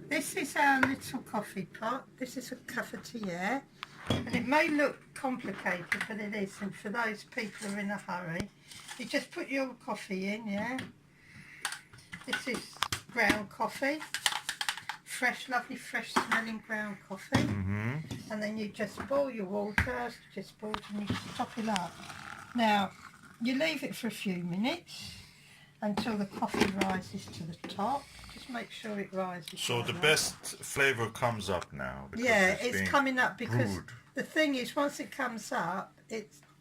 This is our little coffee pot. This is a cafetiere. And it may look complicated, but it isn't. For those people who are in a hurry, you just put your coffee in, yeah? This is ground coffee. Fresh, lovely, fresh smelling ground coffee. And then you just boil your water, just boil and you just top it up. Now, you leave it for a few minutes until the coffee rises to the top. Just make sure it rises. So like the that. best flavour comes up now. Yeah, it's coming up because brewed. the thing is, once it comes up,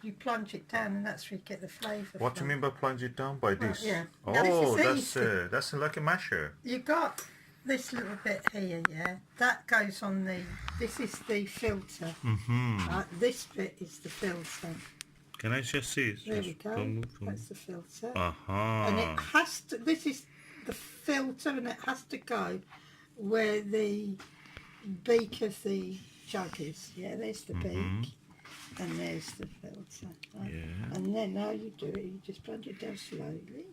you plunge it down, and that's where you get the flavour. What do you mean by plunge it down? By this? Yeah. Oh, Now, this is that's like a masher. You got this little bit here, yeah. That goes on the. This is the filter. This bit is the filter. Can I just see it? There we go. That's the filter. Uh-huh. And it has to. This is the filter, and it has to go where the beak of the jug is. Yeah, there's the beak, and there's the filter. Right? Yeah. And then how you do it, you just plunge it down slowly.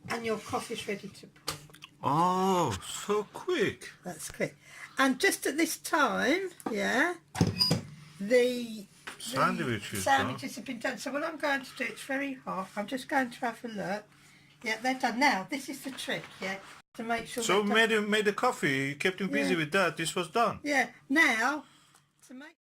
And your coffee's ready to pour. Oh, so quick. That's quick. And just at this time, yeah, the Sandwiches have been done. So what I'm going to do, it's very hot. I'm just going to have a look. Yeah, they're done. Now, this is the trick, yeah, to make sure... So made the coffee, you kept him busy with that, this was done. Yeah, now, to make...